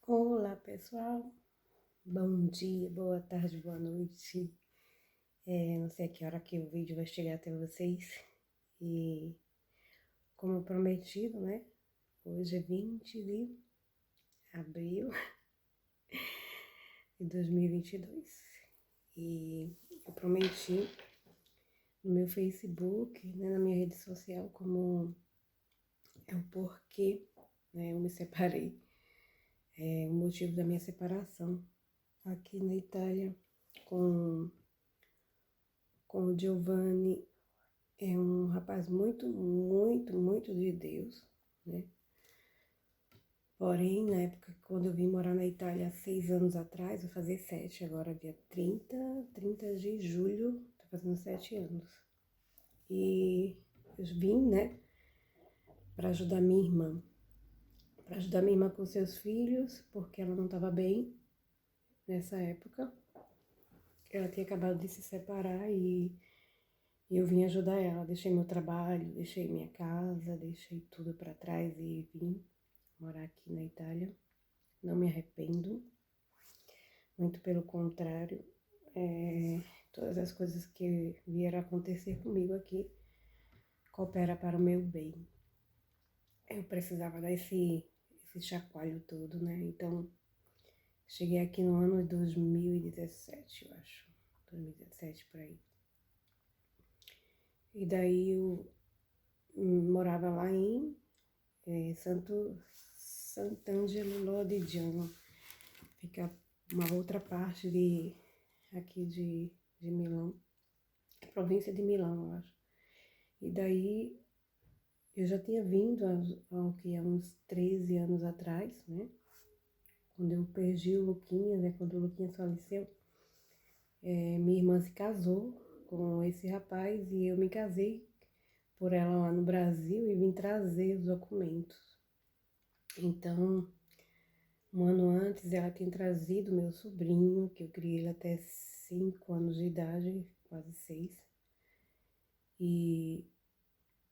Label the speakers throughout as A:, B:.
A: Olá, pessoal. Bom dia, boa tarde, boa noite. Não sei a que hora que o vídeo vai chegar até vocês. E como prometido, né? Hoje é 20 de abril de 2022. E eu prometi no meu Facebook, né, na minha rede social, como é o porquê, né, eu me separei. O motivo da minha separação aqui na Itália com o Giovanni. É um rapaz muito, muito, muito de Deus, né? Porém, na época, quando eu vim morar na Itália há 6 anos atrás, vou fazer 7, agora dia 30 de julho, tô fazendo 7 anos. E eu vim, né, para ajudar minha irmã. Para ajudar minha irmã com seus filhos, porque ela não estava bem nessa época. Ela tinha acabado de se separar e eu vim ajudar ela. Deixei meu trabalho, deixei minha casa, deixei tudo para trás e vim morar aqui na Itália. Não me arrependo, muito pelo contrário. Todas as coisas que vieram acontecer comigo aqui cooperam para o meu bem. Eu precisava dar esse chacoalho todo, né? Então, cheguei aqui no ano de 2017, eu acho. 2017, por aí. E daí eu morava lá em Sant'Angelo Lodigiano. Fica uma outra parte aqui de Milão, província de Milão, eu acho. E daí eu já tinha vindo há uns 13 anos atrás, né? Quando eu perdi o Luquinhas, né? Quando o Luquinhas faleceu, minha irmã se casou com esse rapaz e eu me casei por ela lá no Brasil e vim trazer os documentos. Então, um ano antes, ela tinha trazido meu sobrinho, que eu criei ele até 5 anos de idade, quase 6. E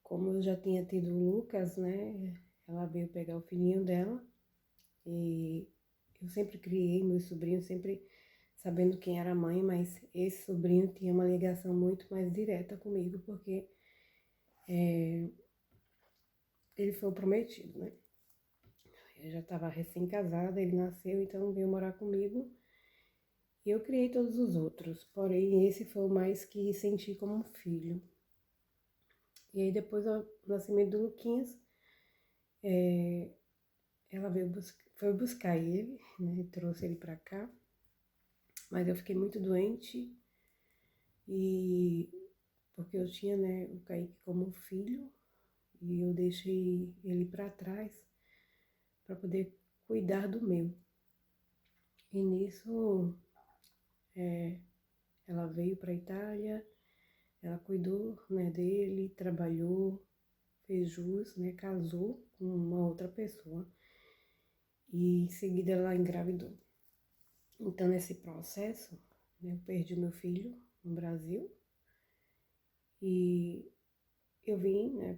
A: como eu já tinha tido o Lucas, né, ela veio pegar o filhinho dela. E eu sempre criei meu sobrinho, sempre sabendo quem era a mãe, mas esse sobrinho tinha uma ligação muito mais direta comigo, porque ele foi o prometido, né? Eu já estava recém-casada, ele nasceu, então veio morar comigo. E eu criei todos os outros, porém esse foi o mais que senti como um filho. E aí depois do nascimento do Luquinhas, ela foi buscar ele, né, trouxe ele pra cá, mas eu fiquei muito doente e porque eu tinha, né, o Kaique como filho e eu deixei ele pra trás para poder cuidar do meu. E nisso ela veio pra Itália, ela cuidou, né, dele, trabalhou, fez jus, né, casou com uma outra pessoa e em seguida ela engravidou. Então nesse processo, né, eu perdi o meu filho no Brasil e eu vim, né,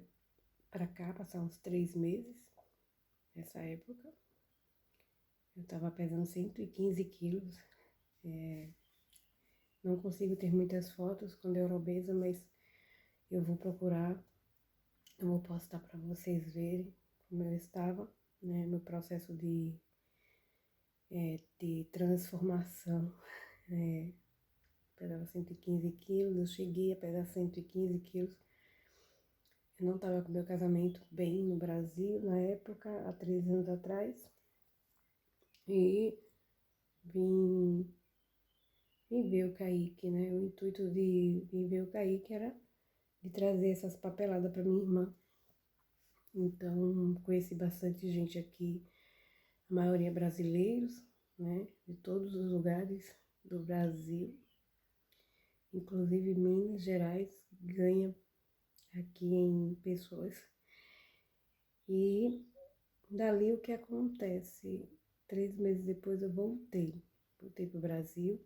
A: para cá passar uns 3 meses nessa época. Eu estava pesando 115 quilos. Não consigo ter muitas fotos quando eu era obesa, mas eu vou procurar. Eu vou postar para vocês verem como eu estava, né, meu processo de transformação. Pesava 115 quilos, eu cheguei a pesar 115 quilos. Eu não estava com meu casamento bem no Brasil na época, há 3 anos atrás. E vim ver o Kaique, né? O intuito de vir ver o Kaique era de trazer essas papeladas para minha irmã. Então, conheci bastante gente aqui, a maioria brasileiros, né? De todos os lugares do Brasil. Inclusive Minas Gerais ganha aqui em pessoas. E dali o que acontece? 3 meses depois eu voltei para o Brasil,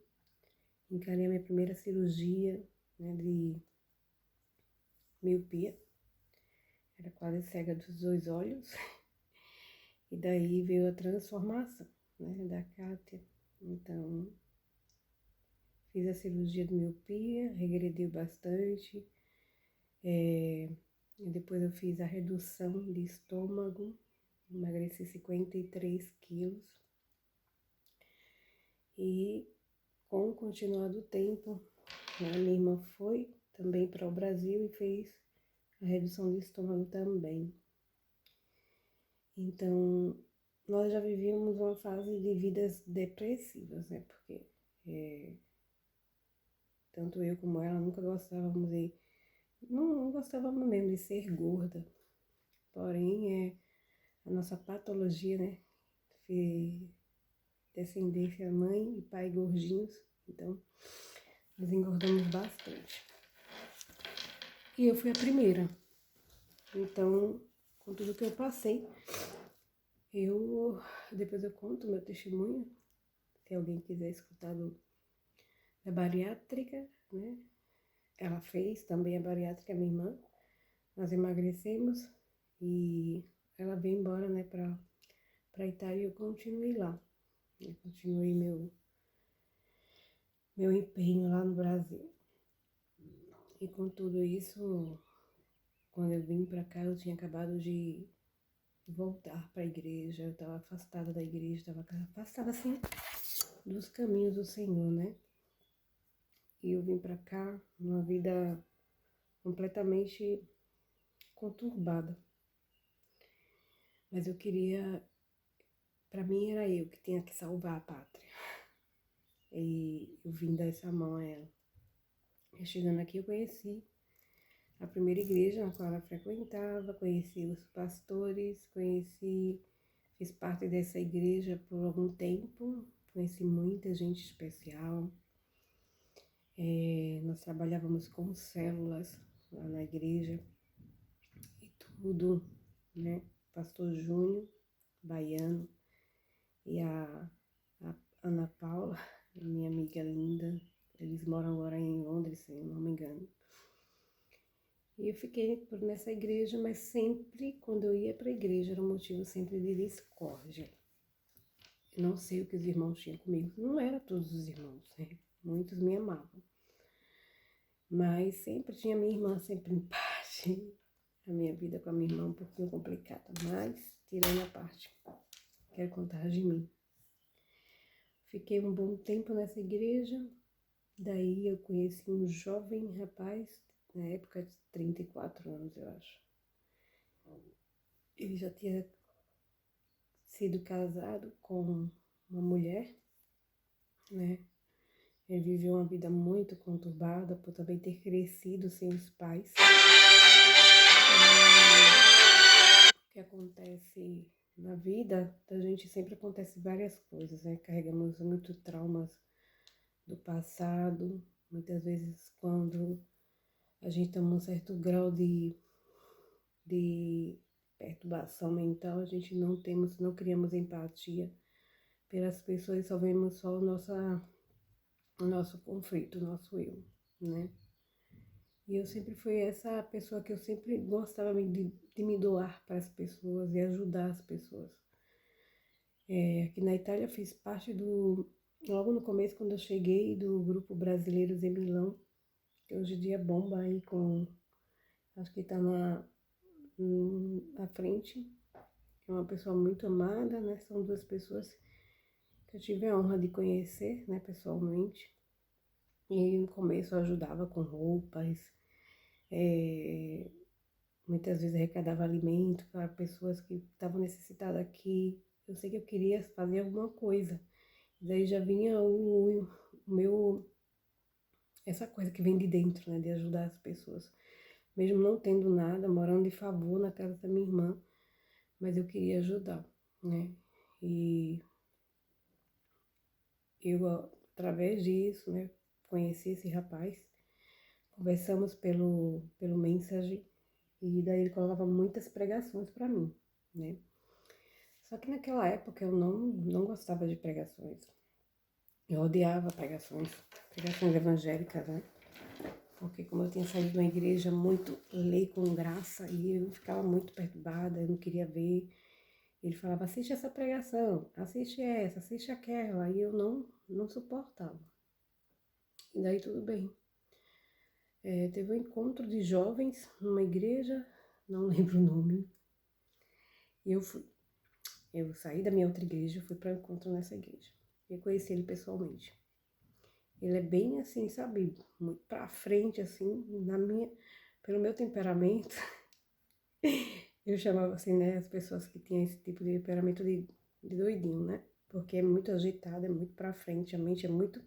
A: encarei a minha primeira cirurgia, né, de miopia, era quase cega dos 2 olhos, e daí veio a transformação. né, da Kátia. Então, fiz a cirurgia de miopia, regrediu bastante. E depois eu fiz a redução de estômago, emagreci 53 quilos. E com o continuar do tempo, a minha irmã foi também para o Brasil e fez a redução de estômago também. Então, nós já vivíamos uma fase de vidas depressivas, né? Porque tanto eu como ela nunca gostávamos de... Não gostávamos mesmo de ser gorda. Porém, a nossa patologia, né? Descendência mãe e pai gordinhos. Então, nós engordamos bastante. E eu fui a primeira. Então, com tudo que eu passei, depois eu conto meu testemunho, se alguém quiser escutar da bariátrica, né? Ela fez também a bariátrica, minha irmã. Nós emagrecemos e ela veio embora, né, pra Itália e eu continuei lá. Eu continuei meu empenho lá no Brasil. E com tudo isso, quando eu vim pra cá, eu tinha acabado de voltar para a igreja, eu estava afastada da igreja, estava afastada assim dos caminhos do Senhor, né? E eu vim para cá numa vida completamente conturbada. Mas eu queria, para mim era eu que tinha que salvar a pátria. E eu vim dar essa mão a ela. E chegando aqui eu conheci a primeira igreja na qual ela frequentava, conheci os pastores, fiz parte dessa igreja por algum tempo, conheci muita gente especial. Nós trabalhávamos com células lá na igreja e tudo, né? Pastor Júnior, baiano, e a Ana Paula, minha amiga linda, eles moram agora em Londres, se eu não me engano. E eu fiquei nessa igreja, mas sempre, quando eu ia para a igreja, era um motivo sempre de discórdia. Eu não sei o que os irmãos tinham comigo. Não era todos os irmãos, né? Muitos me amavam. Mas sempre tinha minha irmã sempre em parte. A minha vida com a minha irmã é um pouquinho complicada, mas tirando a parte, quero contar de mim. Fiquei um bom tempo nessa igreja, daí eu conheci um jovem rapaz, na época de 34 anos, eu acho. Ele já tinha sido casado com uma mulher, né? Ele viveu uma vida muito conturbada por também ter crescido sem os pais. O que acontece na vida da gente sempre acontece várias coisas, né? Carregamos muitos traumas do passado, muitas vezes quando a gente tem um certo grau de perturbação mental, a gente não criamos empatia pelas pessoas, só vemos só o nosso conflito, o nosso eu, né? E eu sempre fui essa pessoa que eu sempre gostava de me doar para as pessoas e ajudar as pessoas. Aqui na Itália fiz parte logo no começo, quando eu cheguei, do grupo Brasileiros em Milão, que hoje em dia bomba aí acho que tá na frente. É uma pessoa muito amada, né? São duas pessoas que eu tive a honra de conhecer, né, pessoalmente. E no começo eu ajudava com roupas, muitas vezes arrecadava alimento para pessoas que estavam necessitadas aqui. Eu sei que eu queria fazer alguma coisa. Daí já vinha o meu, essa coisa que vem de dentro, né, de ajudar as pessoas. Mesmo não tendo nada, morando de favor na casa da minha irmã, mas eu queria ajudar, né? E eu, através disso, né, conheci esse rapaz, conversamos pelo Messenger, e daí ele colocava muitas pregações para mim, né? Só que naquela época eu não gostava de pregações. Eu odiava pregações evangélicas, né? Porque como eu tinha saído de uma igreja muito lei com graça, e eu ficava muito perturbada, eu não queria ver. Ele falava, assiste essa pregação, assiste essa, assiste aquela, e eu não suportava. E daí tudo bem. Teve um encontro de jovens numa igreja, não lembro o nome, e eu fui. Eu saí da minha outra igreja, fui para o encontro nessa igreja. Eu conheci ele pessoalmente. Ele é bem assim, sabe, muito pra frente, assim, pelo meu temperamento. Eu chamava assim, né, as pessoas que tinham esse tipo de temperamento de doidinho, né? Porque é muito agitado, é muito pra frente, a mente é muito,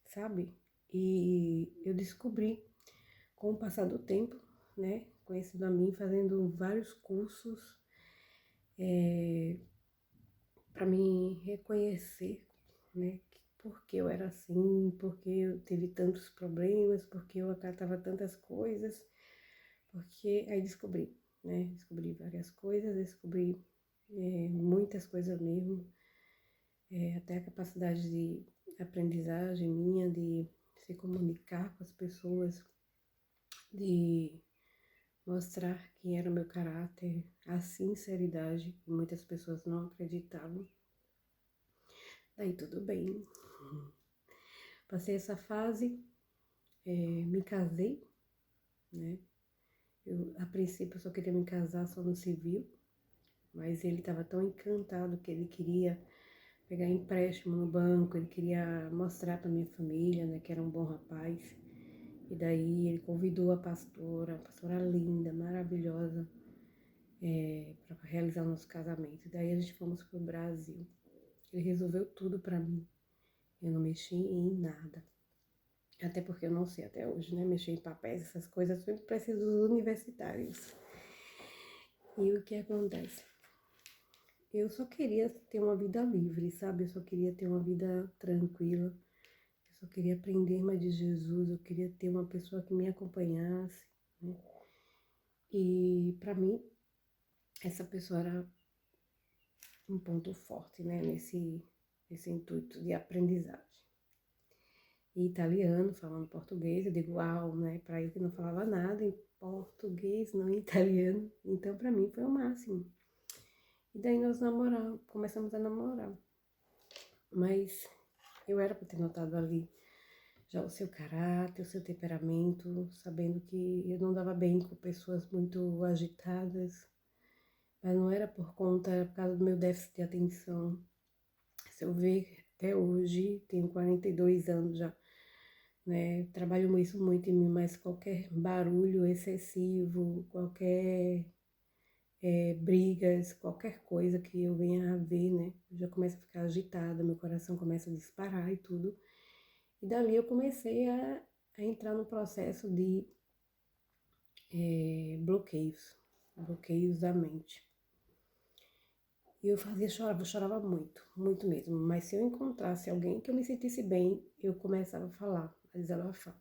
A: sabe? E eu descobri, com o passar do tempo, né, conhecendo a mim, fazendo vários cursos, para me reconhecer, né, porque eu era assim, porque eu tive tantos problemas, porque eu acatava tantas coisas, porque aí descobri, né, descobri várias coisas, descobri muitas coisas mesmo, até a capacidade de aprendizagem minha, de se comunicar com as pessoas, de mostrar quem era o meu caráter, a sinceridade, que muitas pessoas não acreditavam. Daí tudo bem. Passei essa fase, me casei, né? A princípio eu só queria me casar só no civil, mas ele estava tão encantado que ele queria pegar empréstimo no banco, ele queria mostrar para minha família, né, que era um bom rapaz. E daí ele convidou a pastora linda, maravilhosa, para realizar o nosso casamento. E daí a gente fomos pro Brasil. Ele resolveu tudo para mim. Eu não mexi em nada. Até porque eu não sei até hoje, né? Mexer em papéis, essas coisas, eu sempre preciso dos universitários. E o que acontece? Eu só queria ter uma vida livre, sabe? Eu só queria ter uma vida tranquila. Eu só queria aprender mais de Jesus. Eu queria ter uma pessoa que me acompanhasse, né? E para mim, essa pessoa era um ponto forte, né? Nesse intuito de aprendizagem. E italiano, falando português, eu digo uau, né? Para ele que não falava nada em português, não em italiano. Então, para mim, foi o máximo. E daí nós começamos a namorar. Mas eu era para ter notado ali já o seu caráter, o seu temperamento, sabendo que eu não dava bem com pessoas muito agitadas. Mas não era era por causa do meu déficit de atenção. Se eu ver até hoje, tenho 42 anos já, né? Trabalho isso muito em mim, mas qualquer barulho excessivo, qualquer brigas, qualquer coisa que eu venha a ver, né? Eu já começo a ficar agitada, meu coração começa a disparar e tudo. E dali eu comecei a entrar no processo de bloqueios da mente. E eu chorava muito, muito mesmo. Mas se eu encontrasse alguém que eu me sentisse bem, eu começava a falar, a desabafar.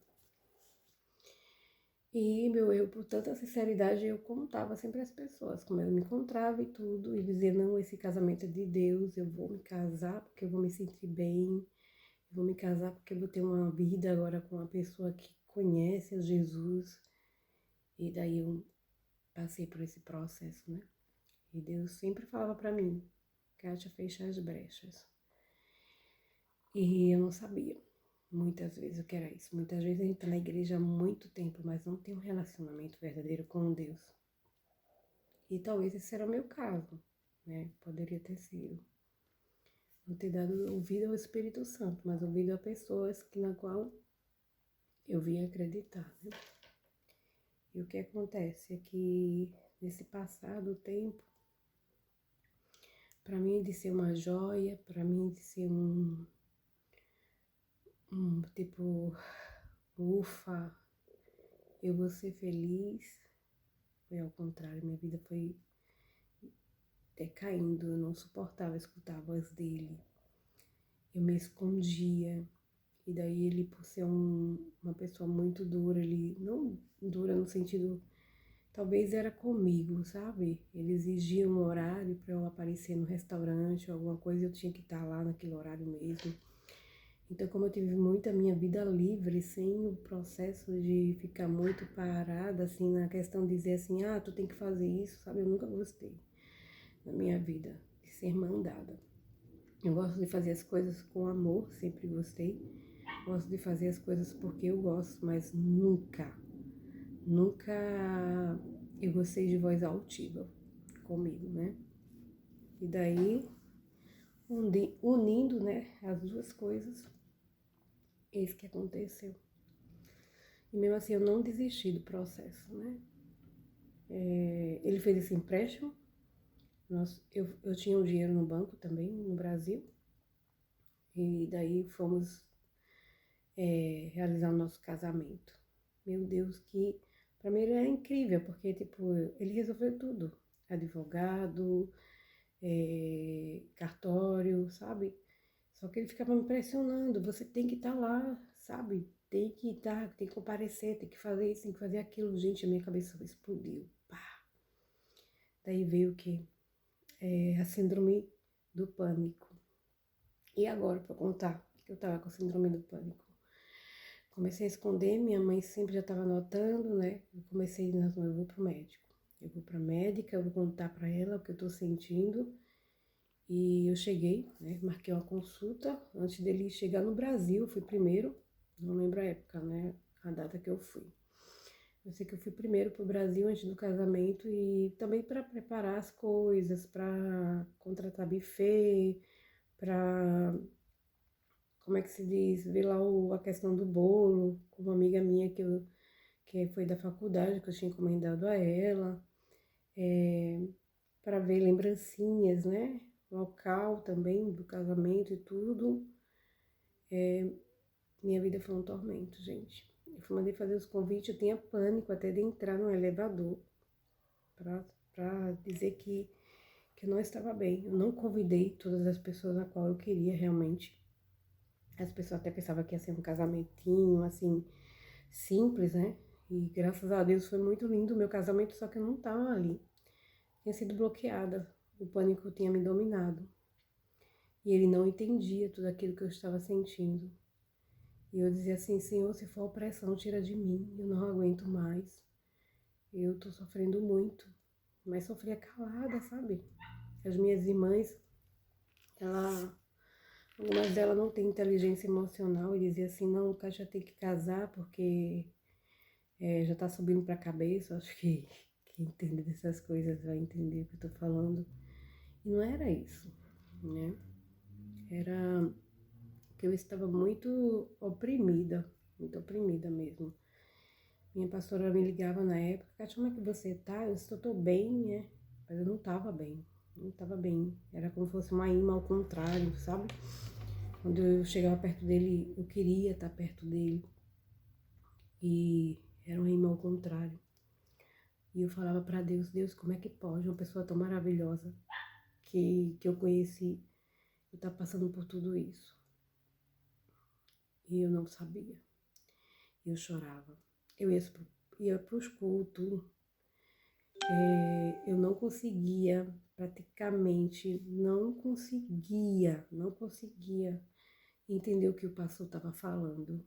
A: E meu erro, por tanta sinceridade, eu contava sempre às pessoas como eu me encontrava e tudo, e dizia, não, esse casamento é de Deus, eu vou me casar porque eu vou me sentir bem, eu vou me casar porque eu vou ter uma vida agora com uma pessoa que conhece a Jesus. E daí eu passei por esse processo, né? E Deus sempre falava para mim, Kátia, fecha as brechas. E eu não sabia, muitas vezes, o que era isso. Muitas vezes a gente tá na igreja há muito tempo, mas não tem um relacionamento verdadeiro com Deus. E talvez esse era o meu caso, né? Poderia ter sido. Não ter dado ouvido ao Espírito Santo, mas ouvido a pessoas na qual eu vim acreditar, né? E o que acontece é que nesse passar do tempo, para mim de ser uma joia, para mim de ser tipo, ufa, eu vou ser feliz, foi ao contrário, minha vida foi decaindo, eu não suportava escutar a voz dele, eu me escondia, e daí ele, por ser uma pessoa muito dura, ele, não dura no sentido, talvez era comigo, sabe? Ele exigia um horário para eu aparecer no restaurante ou alguma coisa, eu tinha que estar lá naquele horário mesmo. Então, como eu tive muita minha vida livre, sem o processo de ficar muito parada, assim, na questão de dizer assim, ah, tu tem que fazer isso, sabe? Eu nunca gostei. na minha vida, de ser mandada. Eu gosto de fazer as coisas com amor, sempre gostei. Gosto de fazer as coisas porque eu gosto, mas nunca eu gostei de voz altiva comigo, né? E daí, unindo, né, as duas coisas, eis que aconteceu. E mesmo assim eu não desisti do processo, né? Ele fez esse empréstimo, eu tinha um dinheiro no banco também, no Brasil, e daí fomos realizar o nosso casamento. Meu Deus, que pra mim ele é incrível, porque tipo, ele resolveu tudo. Advogado, cartório, sabe? Só que ele ficava me pressionando, você tem que estar lá, sabe? Tem que estar, tem que comparecer, tem que fazer isso, tem que fazer aquilo. Gente, a minha cabeça explodiu. Pá. Daí veio o quê? A síndrome do pânico. E agora, pra contar que eu tava com a síndrome do pânico? Comecei a esconder, minha mãe sempre já estava notando, né? Eu comecei, não, eu vou pro médico. Eu vou pra médica, eu vou contar pra ela o que eu tô sentindo. E eu cheguei, né? Marquei uma consulta. Antes dele chegar no Brasil, eu fui primeiro. Não lembro a época, né? A data que eu fui. Eu sei que eu fui primeiro pro Brasil antes do casamento e também para preparar as coisas, para contratar buffet, para como é que se diz, ver lá a questão do bolo, com uma amiga minha que foi da faculdade, que eu tinha encomendado a ela, para ver lembrancinhas, né? Local também do casamento e tudo. Minha vida foi um tormento, gente. Eu fui mandei fazer os convites, eu tinha pânico até de entrar no elevador para dizer que eu não estava bem. Eu não convidei todas as pessoas a qual eu queria realmente. As pessoas até pensavam que ia ser um casamentinho, assim, simples, né? E graças a Deus foi muito lindo o meu casamento, só que eu não estava ali. Tinha sido bloqueada, o pânico tinha me dominado. E ele não entendia tudo aquilo que eu estava sentindo. E eu dizia assim, Senhor, se for opressão, tira de mim, eu não aguento mais. Eu tô sofrendo muito. Mas sofria calada, sabe? As minhas irmãs, algumas delas não têm inteligência emocional e dizia assim, não, o cara já tem que casar porque já tá subindo pra cabeça. Acho que quem entende dessas coisas vai entender o que eu tô falando. E não era isso, né? Era que eu estava muito oprimida mesmo. Minha pastora me ligava na época, Kátia, como é que você tá? Eu disse, eu tô bem, né? Mas eu não tava bem, não tava bem. Era como se fosse uma imã ao contrário, sabe? Quando eu chegava perto dele, eu queria estar perto dele. E era uma imã ao contrário. E eu falava pra Deus, Deus, como é que pode uma pessoa tão maravilhosa que eu conheci, eu tá passando por tudo isso? E eu não sabia. Eu chorava. Eu ia pros cultos, eu não conseguia, praticamente não conseguia entender o que o pastor estava falando.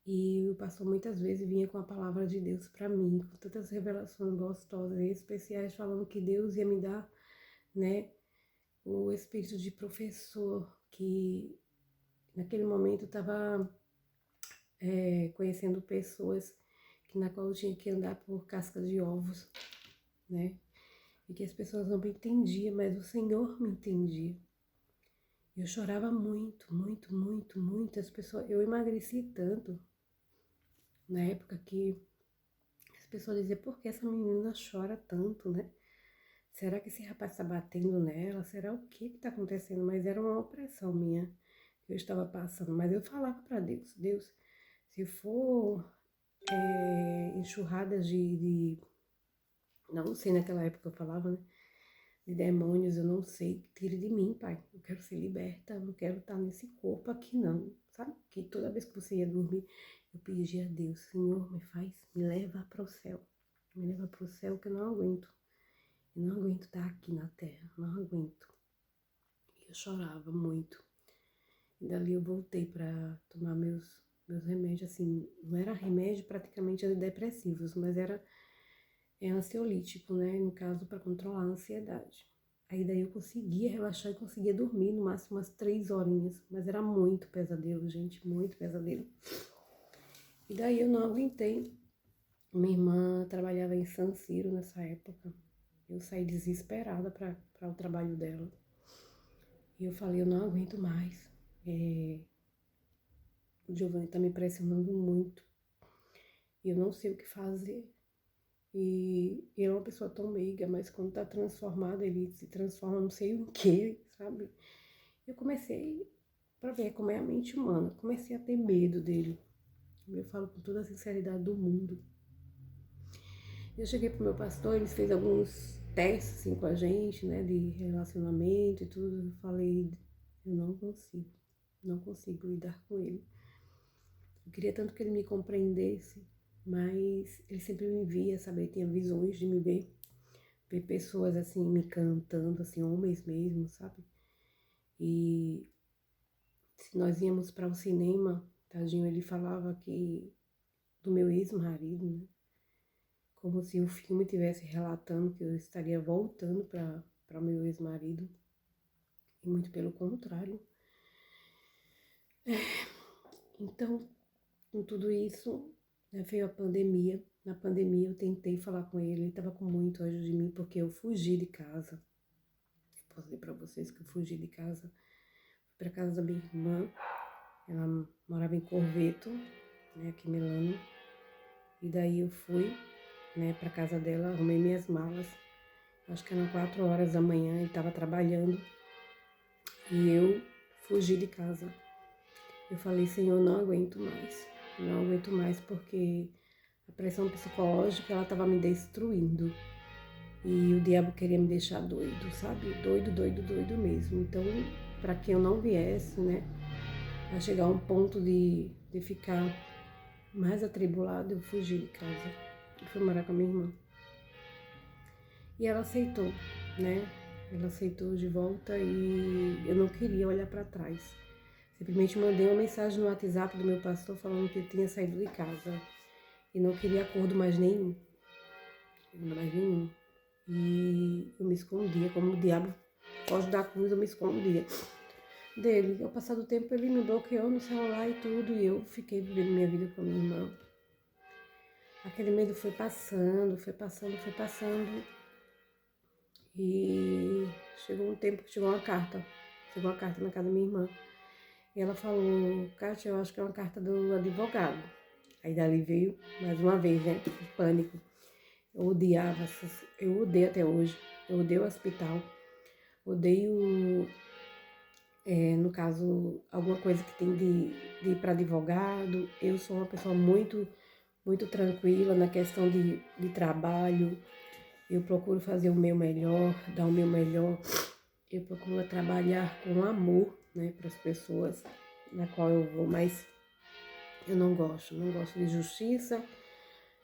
A: E o pastor muitas vezes vinha com a palavra de Deus para mim, com tantas revelações gostosas e especiais, falando que Deus ia me dar, né, o espírito de professor, que naquele momento estava conhecendo pessoas na qual eu tinha que andar por casca de ovos, né? E que as pessoas não me entendiam, mas o Senhor me entendia. Eu chorava muito, muito, muito, muito. As pessoas, eu emagreci tanto na época que as pessoas diziam, por que essa menina chora tanto, né? Será que esse rapaz está batendo nela? Será o que está acontecendo? Mas era uma opressão minha que eu estava passando. Mas eu falava para Deus, Deus, se for enxurradas não sei, naquela época eu falava, né? De demônios, eu não sei, tire de mim, pai. Eu quero ser liberta, eu não quero estar nesse corpo aqui, não. Sabe? Que toda vez que você ia dormir, eu pedia a Deus, Senhor, me leva para o céu. Me leva para o céu que eu não aguento. Eu não aguento estar aqui na terra, não aguento. E eu chorava muito. E dali eu voltei para tomar meus remédios, assim, não era remédio praticamente antidepressivos, mas era é ansiolítico, né? No caso, para controlar a ansiedade. Aí daí eu conseguia relaxar e conseguia dormir no máximo umas 3 horinhas, mas era muito pesadelo, gente, muito pesadelo. E daí eu não aguentei. Minha irmã trabalhava em San Siro nessa época. Eu saí desesperada para o trabalho dela. E eu falei, eu não aguento mais. O Giovanni tá me pressionando muito. E eu não sei o que fazer. E ele é uma pessoa tão meiga, mas quando tá transformado, ele se transforma não sei o que, sabe? Eu comecei, pra ver como é a mente humana, comecei a ter medo dele. Eu falo com toda a sinceridade do mundo. Eu cheguei pro meu pastor, ele fez alguns testes assim, com a gente, né, de relacionamento e tudo. Eu falei, eu não consigo lidar com ele. Eu queria tanto que ele me compreendesse, mas ele sempre me via, sabe? Ele tinha visões de me ver pessoas assim me cantando, assim, homens mesmo, sabe? E se nós íamos para o cinema, tadinho, ele falava que do meu ex-marido, né? Como se o filme estivesse relatando que eu estaria voltando para o meu ex-marido. E muito pelo contrário. Então, com tudo isso, né, veio a pandemia. Na pandemia eu tentei falar com ele estava com muito ódio de mim porque eu fugi de casa. Eu posso dizer para vocês que eu fugi de casa. Fui para casa da minha irmã, ela morava em Corveto, né, aqui em Milano. E daí eu fui, né, para casa dela, arrumei minhas malas. Acho que eram 4 horas da manhã, ele estava trabalhando. E eu fugi de casa. Eu falei, Senhor, não aguento mais. Não aguento mais porque a pressão psicológica, ela estava me destruindo. E o diabo queria me deixar doido, sabe? Doido, doido, doido mesmo. Então, para que eu não viesse, né, a chegar a um ponto de ficar mais atribulado, eu fugi de casa. Eu fui morar com a minha irmã. E ela aceitou, né? Ela aceitou de volta e eu não queria olhar para trás. Simplesmente mandei uma mensagem no WhatsApp do meu pastor falando que eu tinha saído de casa e não queria acordo mais nenhum. Mais nenhum. E eu me escondia, como o diabo foge da cruz, eu me escondia dele. Ao passar do tempo, ele me bloqueou no celular e tudo, e eu fiquei vivendo minha vida com a minha irmã. Aquele medo foi passando, foi passando, foi passando. E chegou um tempo que chegou uma carta. Chegou uma carta na casa da minha irmã. E ela falou, Kátia, eu acho que é uma carta do advogado. Aí dali veio, mais uma vez, né, o pânico. Eu odiava, eu odeio até hoje. Eu odeio o hospital. Odeio, no caso, alguma coisa que tem de ir para advogado. Eu sou uma pessoa muito tranquila na questão de trabalho. Eu procuro fazer o meu melhor, dar o meu melhor. Eu procuro trabalhar com amor, né, para as pessoas na qual eu vou, mas eu não gosto de justiça.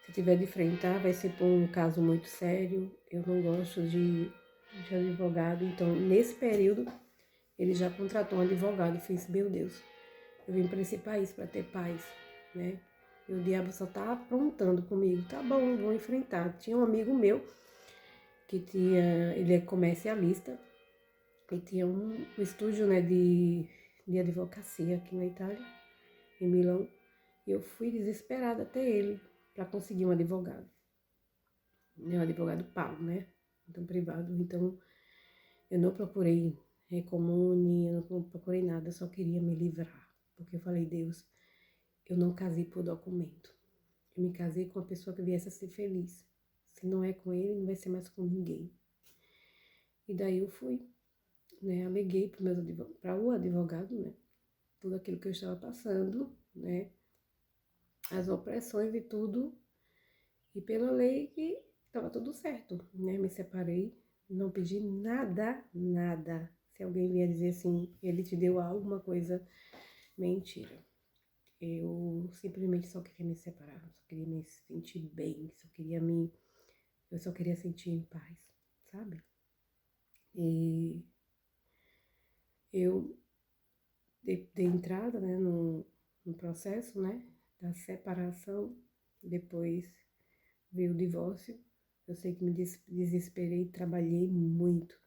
A: Se tiver de enfrentar, vai ser por um caso muito sério. Eu não gosto de advogado. Então, nesse período, ele já contratou um advogado e fez, meu Deus, eu vim para esse país para ter paz, né? E o diabo só tá aprontando comigo. Tá bom, vou enfrentar. Tinha um amigo meu que ele é comercialista e tinha um estúdio, né, de advocacia aqui na Itália, em Milão. E eu fui desesperada até ele para conseguir um advogado. Um advogado pago, né? Então, privado. Então, eu não procurei Recomune, eu não procurei nada, eu só queria me livrar. Porque eu falei, Deus, eu não casei por documento. Eu me casei com uma pessoa que viesse a ser feliz. Se não é com ele, não vai ser mais com ninguém. E daí eu fui, né? Aleguei para o advogado, né? Tudo aquilo que eu estava passando, né? As opressões e tudo. E pela lei que estava tudo certo, né? Me separei, não pedi nada, nada. Se alguém vier dizer assim, ele te deu alguma coisa, mentira. Eu simplesmente só queria me separar, só queria me sentir bem, eu só queria sentir em paz, sabe? E eu dei entrada, né, no processo, né, da separação, depois veio o divórcio. Eu sei que me desesperei, trabalhei muito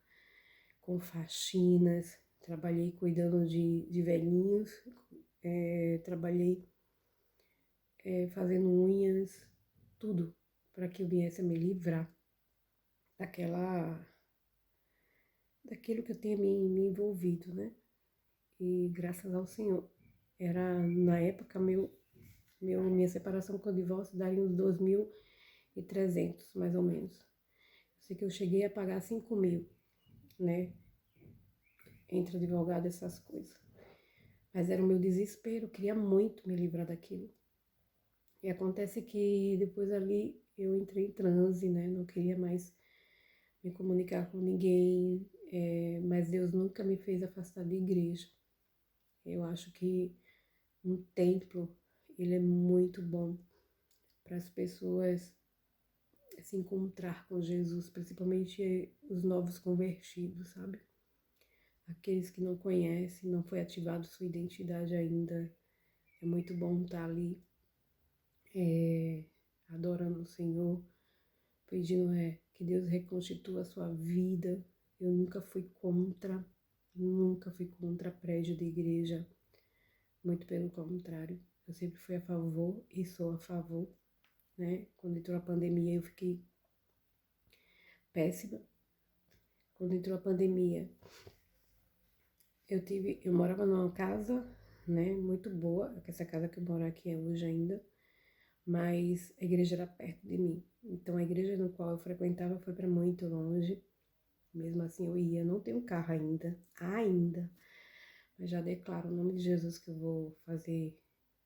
A: com faxinas, trabalhei cuidando de velhinhos, trabalhei fazendo unhas, tudo, para que eu viesse a me livrar daquela, daquilo que eu tinha me envolvido, né? E graças ao Senhor. Era, na época, minha separação com o divórcio daria uns 2.300, mais ou menos. Eu sei que eu cheguei a pagar 5.000, né? Entre advogado e essas coisas. Mas era o meu desespero, eu queria muito me livrar daquilo. E acontece que depois ali eu entrei em transe, né? Não queria mais me comunicar com ninguém, mas Deus nunca me fez afastar da igreja. Eu acho que um templo, ele é muito bom para as pessoas se encontrar com Jesus, principalmente os novos convertidos, sabe? Aqueles que não conhecem, não foi ativado sua identidade ainda. É muito bom estar ali, adorando o Senhor, pedindo que Deus reconstitua a sua vida. Eu nunca fui contra prédio de igreja, muito pelo contrário. Eu sempre fui a favor e sou a favor, né? Quando entrou a pandemia eu fiquei péssima. Quando entrou a pandemia, eu morava numa casa, né, muito boa, essa casa que eu moro aqui é hoje ainda, mas a igreja era perto de mim. Então a igreja no qual eu frequentava foi para muito longe. Mesmo assim eu ia, não tenho carro ainda, mas já declaro em nome de Jesus que eu vou fazer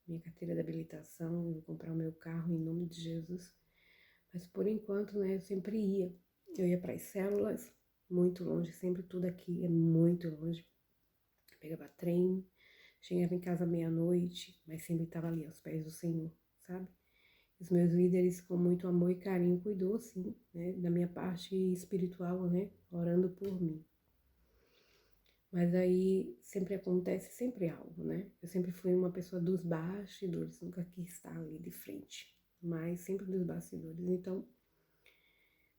A: minha carteira de habilitação, eu vou comprar o meu carro em nome de Jesus. Mas por enquanto, né, eu sempre ia. Eu ia para as células, muito longe, sempre tudo aqui é muito longe. Pegava trem, chegava em casa meia-noite, mas sempre estava ali aos pés do Senhor, sabe? Os meus líderes, com muito amor e carinho, cuidou, sim, né, da minha parte espiritual, né, orando por mim. Mas aí sempre acontece, sempre algo, né? Eu sempre fui uma pessoa dos bastidores, nunca quis estar ali de frente, mas sempre dos bastidores. Então,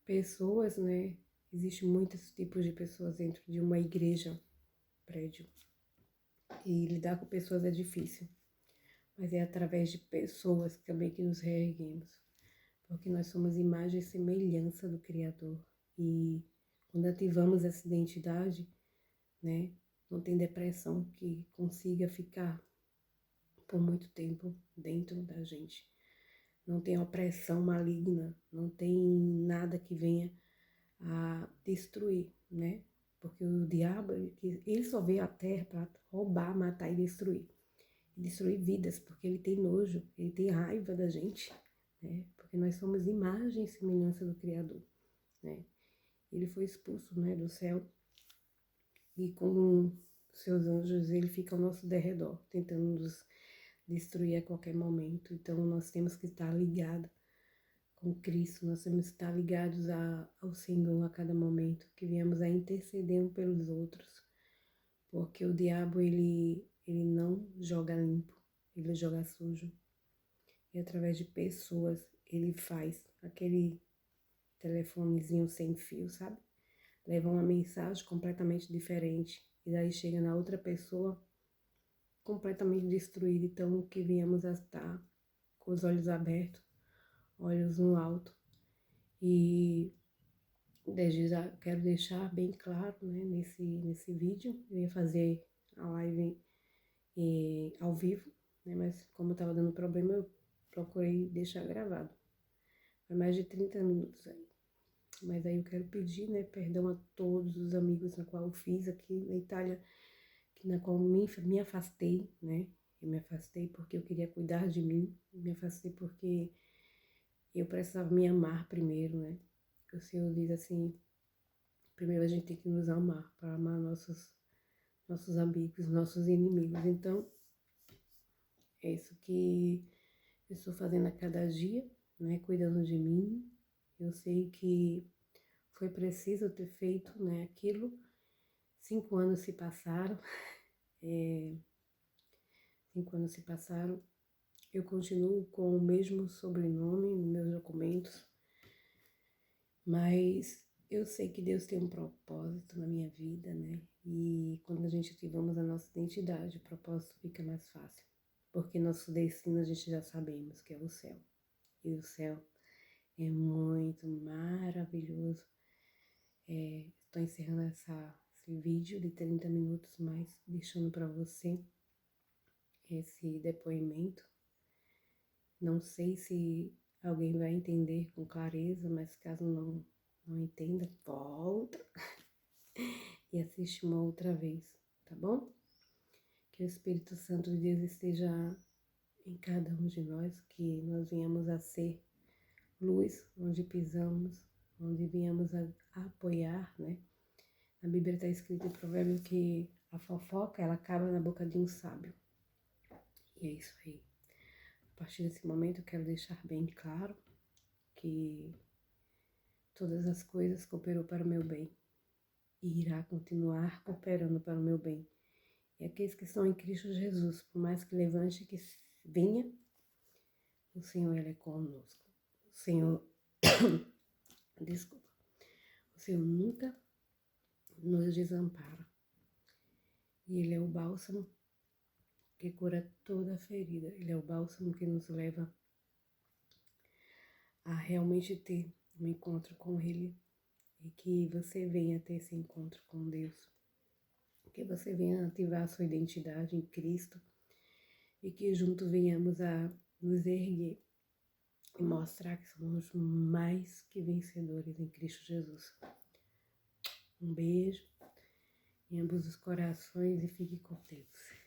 A: pessoas, né? Existem muitos tipos de pessoas dentro de uma igreja, prédio. E lidar com pessoas é difícil. Mas é através de pessoas também que nos reerguemos. Porque nós somos imagem e semelhança do Criador. E quando ativamos essa identidade, né? Não tem depressão que consiga ficar por muito tempo dentro da gente. Não tem opressão maligna, não tem nada que venha a destruir, né? Porque o diabo, ele só veio à terra para roubar, matar e destruir. E destruir vidas, porque ele tem nojo, ele tem raiva da gente, né? Porque nós somos imagem e semelhança do Criador, né? Ele foi expulso, né, do céu e com seus anjos ele fica ao nosso derredor, tentando nos destruir a qualquer momento. Então nós temos que estar ligados com Cristo, nós temos que estar ligados ao Senhor a cada momento, que viemos a interceder um pelos outros, porque o diabo ele não joga limpo, ele joga sujo. E através de pessoas ele faz aquele telefonezinho sem fio, sabe? Leva uma mensagem completamente diferente e daí chega na outra pessoa completamente destruída. Então, o que viemos a estar com os olhos abertos, olhos no alto. E desde já quero deixar bem claro, né, nesse vídeo, eu ia fazer a live ao vivo, né, mas como estava dando problema, eu procurei deixar gravado. Foi mais de 30 minutos aí. Mas aí eu quero pedir, né, perdão a todos os amigos na qual eu fiz aqui na Itália, na qual me afastei, né? Eu me afastei porque eu queria cuidar de mim, me afastei porque eu precisava me amar primeiro, né? O Senhor diz assim, primeiro a gente tem que nos amar, para amar nossos amigos, nossos inimigos. Então, é isso que eu estou fazendo a cada dia, né? Cuidando de mim. Eu sei que foi preciso ter feito, né, aquilo. 5 anos se passaram, 5 anos se passaram, eu continuo com o mesmo sobrenome nos meus documentos, Mas eu sei que Deus tem um propósito na minha vida, né? E quando a gente ativamos a nossa identidade, o propósito fica mais fácil. Porque nosso destino a gente já sabemos que é o céu. E o céu é muito maravilhoso. Estou encerrando esse vídeo de 30 minutos, mas deixando para você esse depoimento. Não sei se alguém vai entender com clareza, mas caso não entenda, volta e assiste uma outra vez, tá bom? Que o Espírito Santo de Deus esteja em cada um de nós, que nós venhamos a ser luz onde pisamos, onde viemos a apoiar, né? Na Bíblia está escrito em provérbio que a fofoca, ela acaba na boca de um sábio. E é isso aí. A partir desse momento eu quero deixar bem claro que todas as coisas cooperam para o meu bem e irá continuar cooperando para o meu bem. E aqueles que estão em Cristo Jesus, por mais que levante que venha, o Senhor Ele é conosco. O Senhor, desculpa, o Senhor nunca nos desampara. E Ele é o bálsamo que cura toda ferida. Ele é o bálsamo que nos leva a realmente ter um encontro com Ele. E que você venha ter esse encontro com Deus. Que você venha ativar a sua identidade em Cristo. E que juntos venhamos a nos erguer e mostrar que somos mais que vencedores em Cristo Jesus. Um beijo em ambos os corações e fique com Deus.